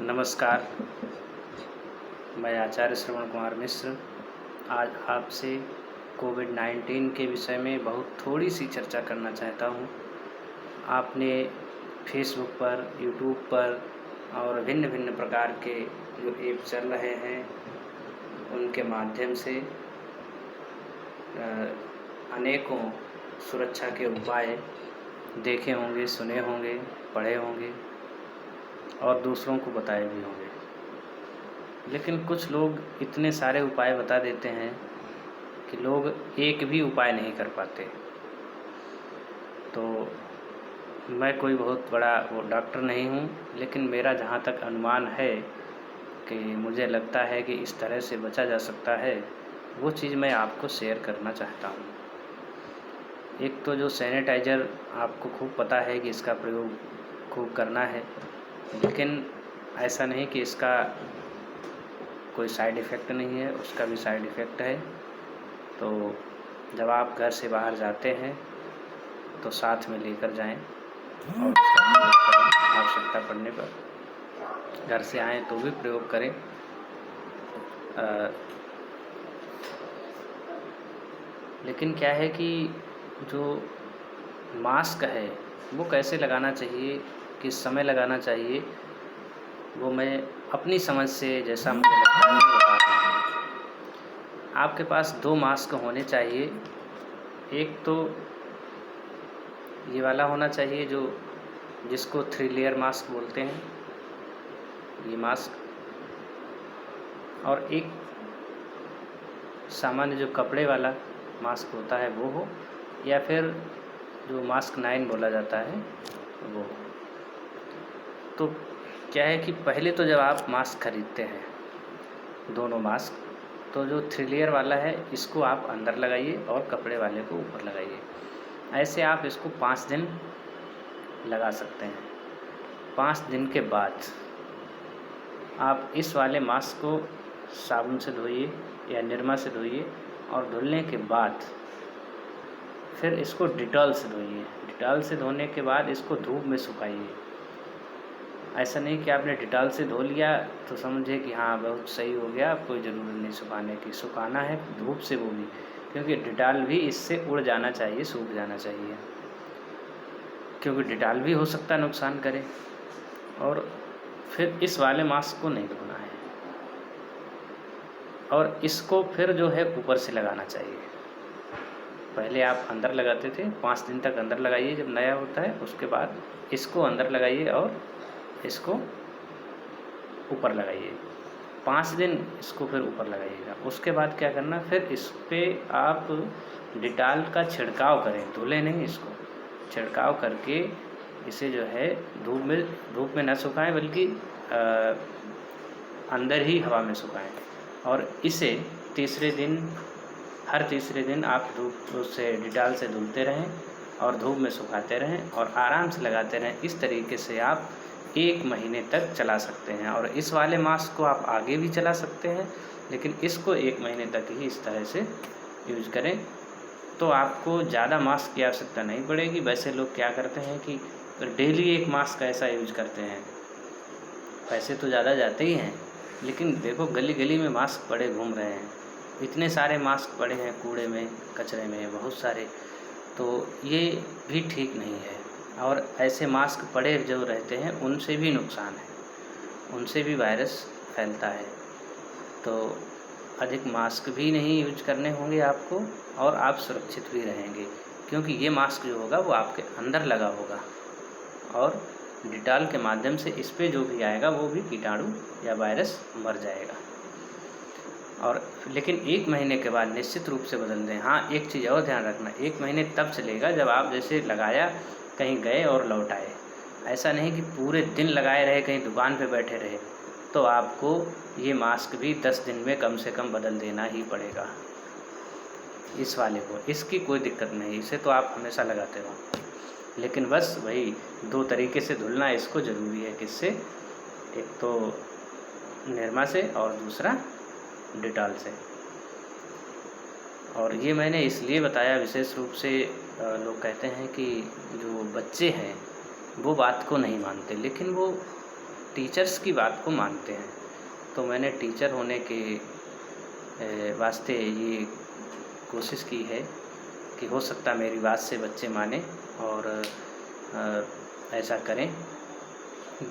नमस्कार, मैं आचार्य श्रवण कुमार मिश्र आज आपसे कोविड-19 के विषय में बहुत थोड़ी-सी चर्चा करना चाहता हूँ। आपने फ़ेसबुक पर, यूट्यूब पर और भिन्न-भिन्न प्रकार के जो ऐप चल रहे हैं, उनके माध्यम से अनेकों सुरक्षा के उपाय देखे होंगे, सुने होंगे, पढ़े होंगे और दूसरों को बताए भी होंगे। लेकिन कुछ लोग इतने सारे उपाय बता देते हैं कि लोग एक भी उपाय नहीं कर पाते। तो मैं कोई बहुत बड़ा वो डॉक्टर नहीं हूँ, लेकिन मेरा जहाँ तक अनुमान है कि मुझे लगता है कि इस तरह से बचा जा सकता है, वो चीज़ मैं आपको शेयर करना चाहता हूँ। एक तो जो सैनिटाइज़र आपको खूब पता है कि इसका प्रयोग खूब करना है, लेकिन ऐसा नहीं कि इसका कोई साइड इफ़ेक्ट नहीं है, उसका भी साइड इफ़ेक्ट है। तो जब आप घर से बाहर जाते हैं तो साथ में लेकर जाएं और उसका प्रयोग करें। आवश्यकता पड़ने पर घर से आएँ तो भी प्रयोग करें। लेकिन क्या है कि जो मास्क है वो कैसे लगाना चाहिए, किस समय लगाना चाहिए, वो मैं अपनी समझ से जैसा मुझे लगता है वो बता रहा हूँ। आपके पास 2 मास्क होने चाहिए। एक तो ये वाला होना चाहिए जिसको 3 लेयर मास्क बोलते हैं, ये मास्क। और एक सामान्य जो कपड़े वाला मास्क होता है वो हो, या फिर जो मास्क 9 बोला जाता है वो। तो क्या है कि पहले तो जब आप मास्क खरीदते हैं, दोनों मास्क, तो जो 3 लेयर वाला है इसको आप अंदर लगाइए और कपड़े वाले को ऊपर लगाइए। ऐसे आप इसको 5 दिन लगा सकते हैं। 5 दिन के बाद आप इस वाले मास्क को साबुन से धोइए या निरमा से धोइए, और धुलने के बाद फिर इसको डिटॉल से धोइए। डिटॉल से धोने के बाद इसको धूप में सुखाइए। ऐसा नहीं कि आपने डिटॉल से धो लिया तो समझे कि हाँ बहुत सही हो गया, अब कोई ज़रूरत नहीं सुखाने की। सुखाना है धूप से वो भी, क्योंकि डिटॉल भी इससे उड़ जाना चाहिए, सूख जाना चाहिए, क्योंकि डिटॉल भी हो सकता है नुकसान करे। और फिर इस वाले मास्क को नहीं धोना है, और इसको फिर जो है ऊपर से लगाना चाहिए। पहले आप अंदर लगाते थे, 5 दिन तक अंदर लगाइए जब नया होता है, उसके बाद इसको अंदर लगाइए और इसको ऊपर लगाइए। 5 दिन इसको फिर ऊपर लगाइएगा। उसके बाद क्या करना, फिर इस पर आप डिटॉल का छिड़काव करें, धुले नहीं, इसको छिड़काव करके इसे जो है धूप में न सुखाएं, बल्कि अंदर ही हवा में सुखाएं। और इसे हर तीसरे दिन आप धूप से डिटॉल से धुलते रहें और धूप में सुखाते रहें और आराम से लगाते रहें। इस तरीके से आप 1 महीने तक चला सकते हैं। और इस वाले मास्क को आप आगे भी चला सकते हैं, लेकिन इसको 1 महीने तक ही इस तरह से यूज करें, तो आपको ज़्यादा मास्क की आवश्यकता नहीं पड़ेगी। वैसे लोग क्या करते हैं कि डेली 1 मास्क ऐसा यूज करते हैं, पैसे तो ज़्यादा जाते ही हैं, लेकिन देखो गली गली में मास्क पड़े घूम रहे हैं, इतने सारे मास्क पड़े हैं कूड़े में, कचरे में बहुत सारे। तो ये भी ठीक नहीं है। और ऐसे मास्क पड़े जो रहते हैं उनसे भी नुकसान है, उनसे भी वायरस फैलता है। तो अधिक मास्क भी नहीं यूज करने होंगे आपको, और आप सुरक्षित भी रहेंगे, क्योंकि ये मास्क जो होगा वो आपके अंदर लगा होगा, और डिटॉल के माध्यम से इस पे जो भी आएगा वो भी कीटाणु या वायरस मर जाएगा। और लेकिन 1 महीने के बाद निश्चित रूप से बदल दें। हाँ, एक चीज़ और ध्यान रखना, 1 महीने तब चलेगा जब आप जैसे लगाया, कहीं गए और लौट आए। ऐसा नहीं कि पूरे दिन लगाए रहे, कहीं दुकान पे बैठे रहे, तो आपको ये मास्क भी 10 दिन में कम से कम बदल देना ही पड़ेगा। इस वाले को, इसकी कोई दिक्कत नहीं, इसे तो आप हमेशा लगाते हो, लेकिन बस वही 2 तरीके से धुलना इसको ज़रूरी है। किससे? एक तो निरमा से और दूसरा डिटॉल से। और ये मैंने इसलिए बताया विशेष रूप से, लोग कहते हैं कि जो बच्चे हैं वो बात को नहीं मानते, लेकिन वो टीचर्स की बात को मानते हैं। तो मैंने टीचर होने के वास्ते ये कोशिश की है कि हो सकता मेरी बात से बच्चे माने और ऐसा करें।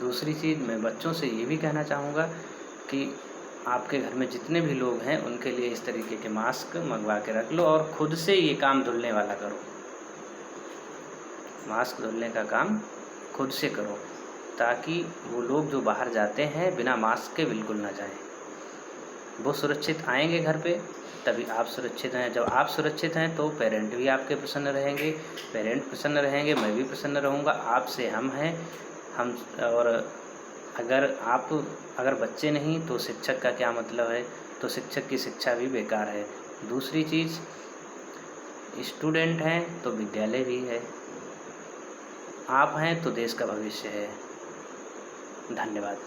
दूसरी चीज़ मैं बच्चों से ये भी कहना चाहूँगा कि आपके घर में जितने भी लोग हैं उनके लिए इस तरीके के मास्क मंगवा के रख लो और खुद से ये काम धुलने वाला करो। मास्क धुलने का काम खुद से करो ताकि वो लोग जो बाहर जाते हैं बिना मास्क के बिल्कुल ना जाएं। वो सुरक्षित आएंगे घर पे, तभी आप सुरक्षित हैं। जब आप सुरक्षित हैं तो पेरेंट भी आपके प्रसन्न रहेंगे, पेरेंट प्रसन्न रहेंगे, मैं भी प्रसन्न रहूँगा। आपसे हम हैं, हम और अगर बच्चे नहीं तो शिक्षक का क्या मतलब है? तो शिक्षक की शिक्षा भी बेकार है। दूसरी चीज़, स्टूडेंट हैं तो विद्यालय भी है, आप हैं तो देश का भविष्य है। धन्यवाद।